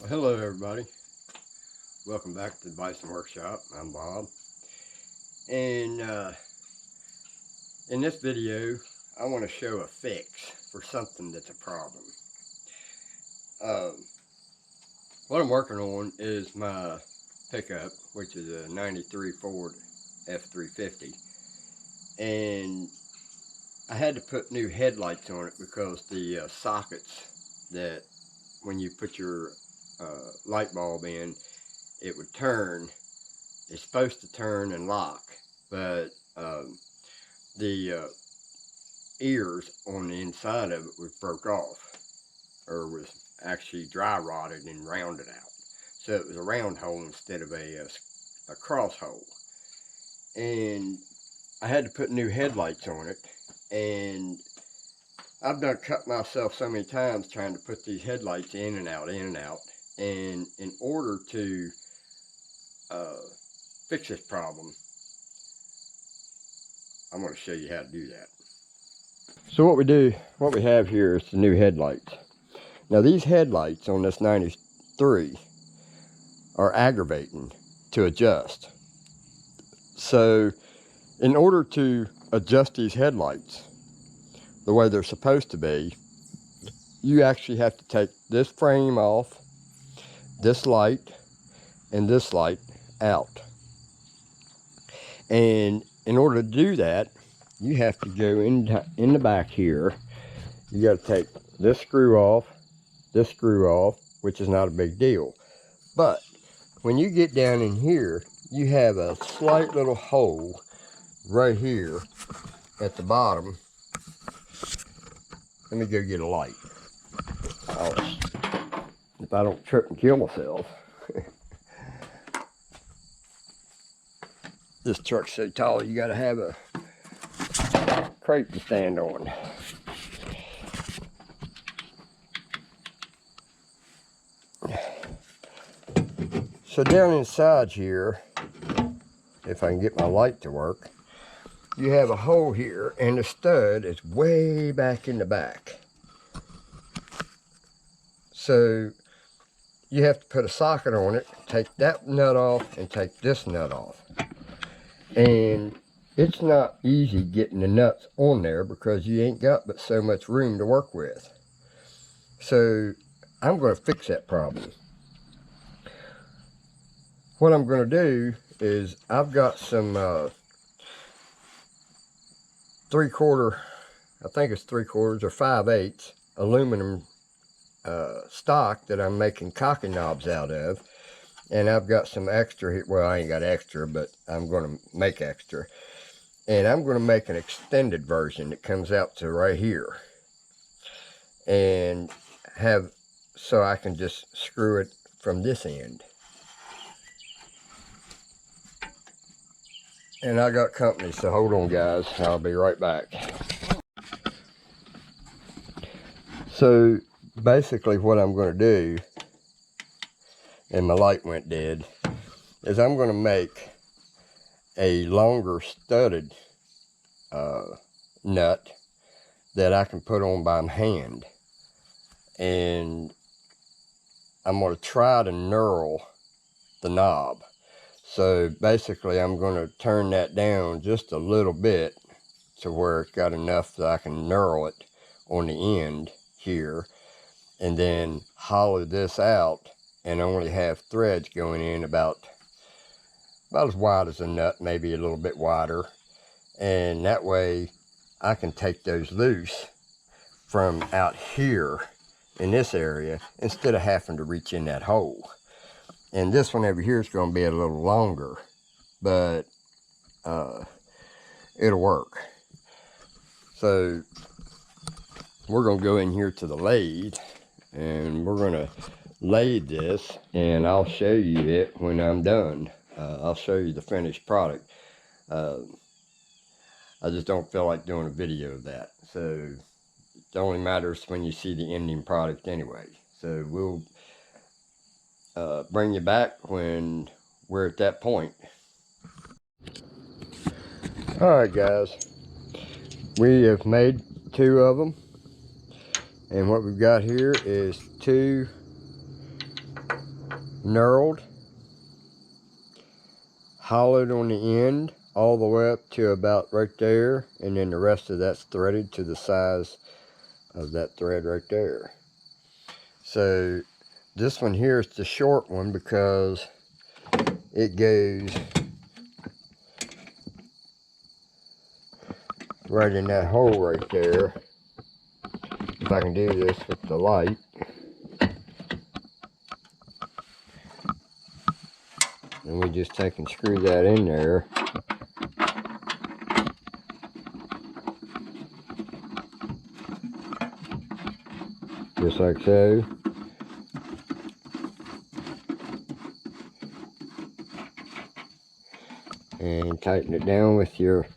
Well, hello everybody. Welcome back to the Bison Workshop. I'm Bob. And in this video, I want to show a fix for something that's a problem. What I'm working on is my pickup, which is a 93 Ford F350. And I had to put new headlights on it because the sockets that when you put your light bulb in, it would turn. It's supposed to turn and lock, but the ears on the inside of it was broke off, or was actually dry rotted and rounded out. So it was a round hole instead of a cross hole. And I had to put new headlights on it, and I've done cut myself so many times trying to put these headlights in and out, in and out. And in order to fix this problem, I'm going to show you how to do that. So what we have here is the new headlights. Now these headlights on this 93 are aggravating to adjust. So in order to adjust these headlights the way they're supposed to be, you actually have to take this frame off, this light, and this light out. And in order to do that, you have to go in the back here. You got to take this screw off, which is not a big deal. But when you get down in here, you have a slight little hole right here at the bottom. Let me go get a light. If I don't trip and kill myself. This truck's so tall, you got to have a crate to stand on. So down inside here, if I can get my light to work, you have a hole here, and the stud is way back in the back. So you have to put a socket on it, take that nut off, and take this nut off. And it's not easy getting the nuts on there because you ain't got but so much room to work with. So I'm going to fix that problem. What I'm going to do is I've got some 3/4, I think it's 3/4 or 5/8 aluminum stock that I'm making cocking knobs out of. And I've got some extra here. Well, I ain't got extra, but I'm going to make extra. And I'm going to make an extended version that comes out to right here. And have, so I can just screw it from this end. And I got company, so hold on guys, I'll be right back. So basically what I'm going to do, and my light went dead, is I'm going to make a longer studded nut that I can put on by hand. And I'm going to try to knurl the knob. So basically I'm going to turn that down just a little bit to where it's got enough that I can knurl it on the end here, and then hollow this out and only have threads going in about as wide as a nut, maybe a little bit wider. And that way I can take those loose from out here in this area instead of having to reach in that hole. And this one over here is going to be a little longer, but it'll work. So we're going to go in here to the lathe, and we're going to lathe this, and I'll show you it when I'm done. I'll show you the finished product. I just don't feel like doing a video of that. So it only matters when you see the ending product anyway. So we'll bring you back when we're at that point. Alright guys, we have made 2 of them, and what we've got here is 2 knurled, hollowed on the end all the way up to about right there, and then the rest of that's threaded to the size of that thread right there. So this one here is the short one because it goes right in that hole right there. If I can do this with the light. And we just take and screw that in there. Just like so. And tighten it down with your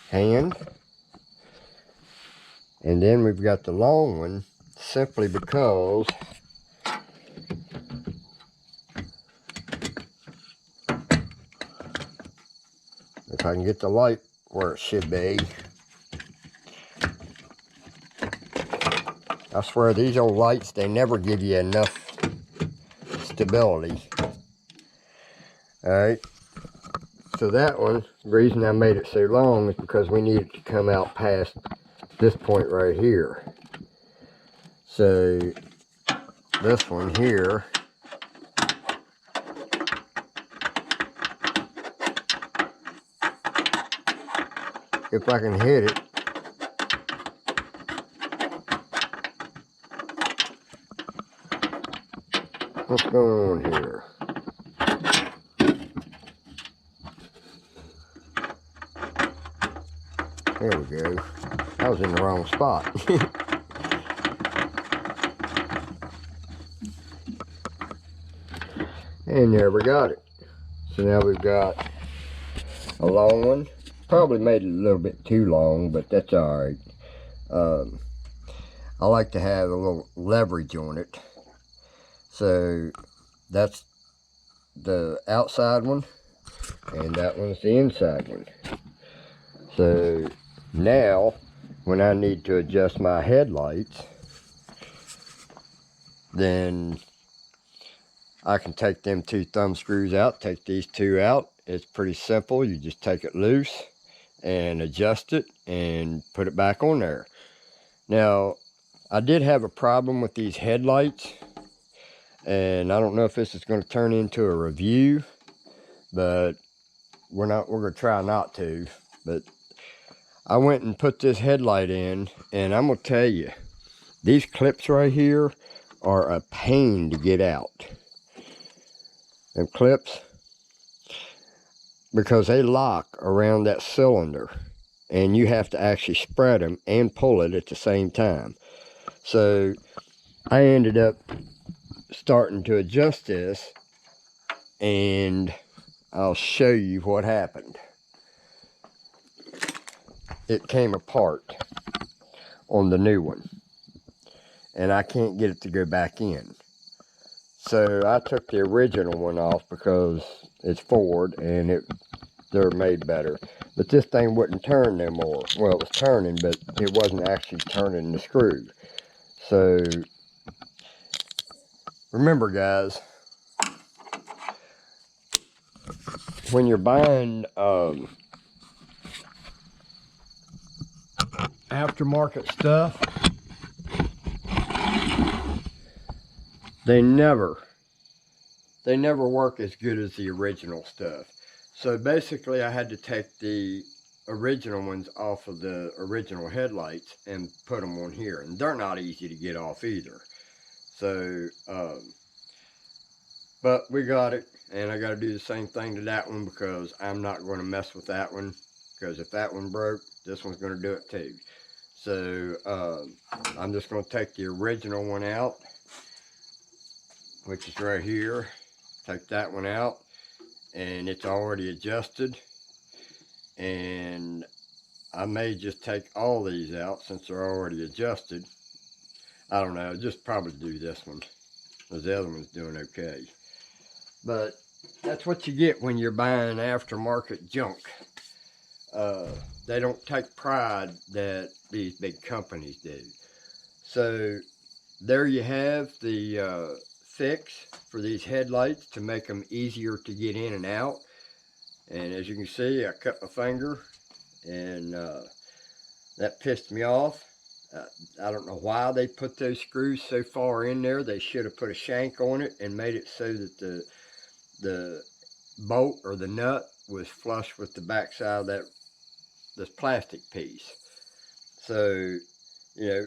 hand. And then we've got the long one, simply because if I can get the light where it should be. I swear these old lights, they never give you enough stability. Alright, so that one, the reason I made it so long is because we need it to come out past this point right here. So this one here, if I can hit it, what's going on here? There we go. I was in the wrong spot. And there we got it. So now we've got a long one. Probably made it a little bit too long, but that's alright. I like to have a little leverage on it. So that's the outside one, and that one's the inside one. So now, when I need to adjust my headlights, then I can take them two thumb screws out, take these two out. It's pretty simple. You just take it loose and adjust it and put it back on there. Now, I did have a problem with these headlights, and I don't know if this is going to turn into a review, but we're going to try not to. But I went and put this headlight in, and I'm going to tell you, these clips right here are a pain to get out. Them clips, because they lock around that cylinder, and you have to actually spread them and pull it at the same time. So I ended up starting to adjust this, and I'll show you what happened. It came apart on the new one, and I can't get it to go back in. So I took the original one off because it's Ford and they're made better. But this thing wouldn't turn no more. Well, it was turning, but it wasn't actually turning the screw. So remember, guys, when you're buying aftermarket stuff, they never work as good as the original stuff. So basically I had to take the original ones off of the original headlights and put them on here, and they're not easy to get off either. So but we got it, and I got to do the same thing to that one because I'm not going to mess with that one, because if that one broke, this one's going to do it too. So I'm just going to take the original one out, which is right here. Take that one out, and it's already adjusted, and I may just take all these out since they're already adjusted. I don't know, just probably do this one, because the other one's doing okay. But that's what you get when you're buying aftermarket junk. They don't take pride that these big companies do. So there you have the fix for these headlights to make them easier to get in and out. And as you can see, I cut my finger, and that pissed me off. I don't know why they put those screws so far in there. They should have put a shank on it and made it so that the bolt or the nut was flush with the backside of this plastic piece. So, you know,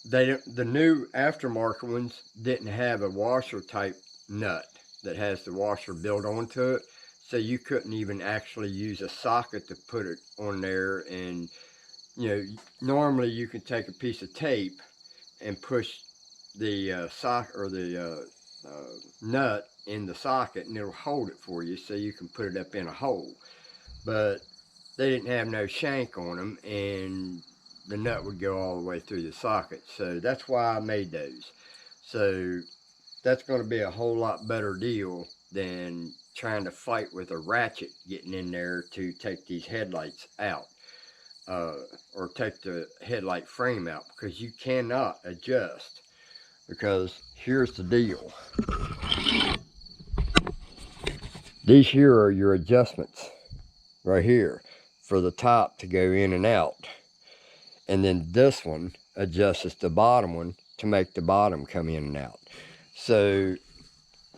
the new aftermarket ones didn't have a washer type nut that has the washer built onto it, so you couldn't even actually use a socket to put it on there. And you know, normally you can take a piece of tape and push the socket or the nut in the socket, and it'll hold it for you so you can put it up in a hole. But they didn't have no shank on them, and the nut would go all the way through the socket. So that's why I made those. So that's going to be a whole lot better deal than trying to fight with a ratchet getting in there to take these headlights out, or take the headlight frame out, because you cannot adjust. Because here's the deal. These here are your adjustments right here for the top to go in and out. And then this one adjusts the bottom one to make the bottom come in and out. So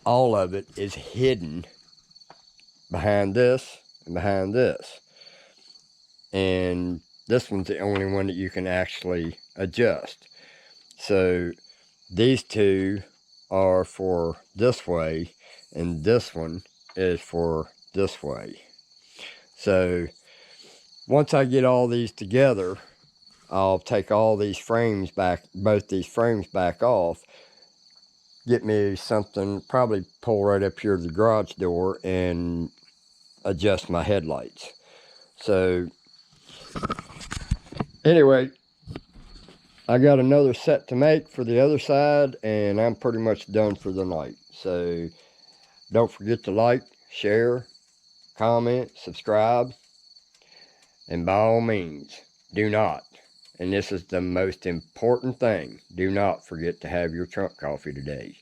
all of it is hidden behind this and behind this. And this one's the only one that you can actually adjust. So these two are for this way, and this one is for this way. So once I get all these together, I'll take all these frames back, both these frames back off, get me something, probably pull right up here to the garage door and adjust my headlights. So anyway, I got another set to make for the other side, and I'm pretty much done for the night. So don't forget to like, share, comment, subscribe, and by all means, do not, and this is the most important thing, do not forget to have your trunk coffee today.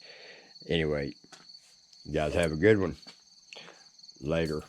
Anyway, you guys have a good one. Later.